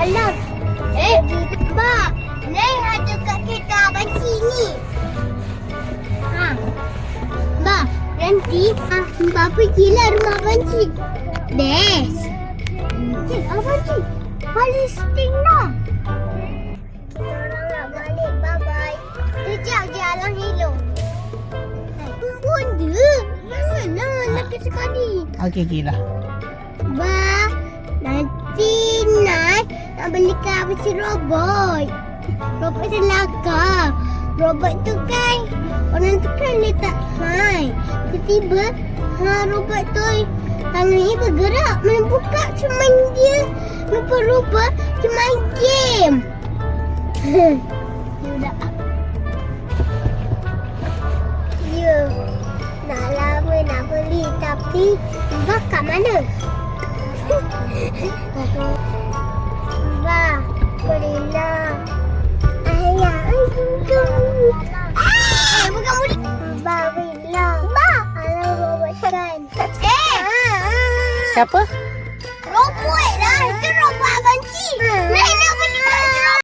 Alam. Ba, Neng ada kat kereta banci ni. Ba, nanti Ba pergilah rumah banci. Best. Banci. Palestin lah. Orang nak balik. Bye-bye. Kejap je Alang elok. Bunda, janganlah lagi sekali. Okey lah. Ba, nanti nak belikan apa si robot. Robot selaka. Robot tu kan, orang tu kan dia tak hai. Tiba-tiba, robot tu tangannya bergerak. Mana buka cuma dia. Lupa-lupa cuma game. Sudah. Ya, dah lama nak beli tapi Ba kat mana? Ba, berilah. Ayah, bukan boleh. Ba, berilah. Ba, alam robot kan. Siapa? Robot lah. Itu robot banci. Nak belikan robot.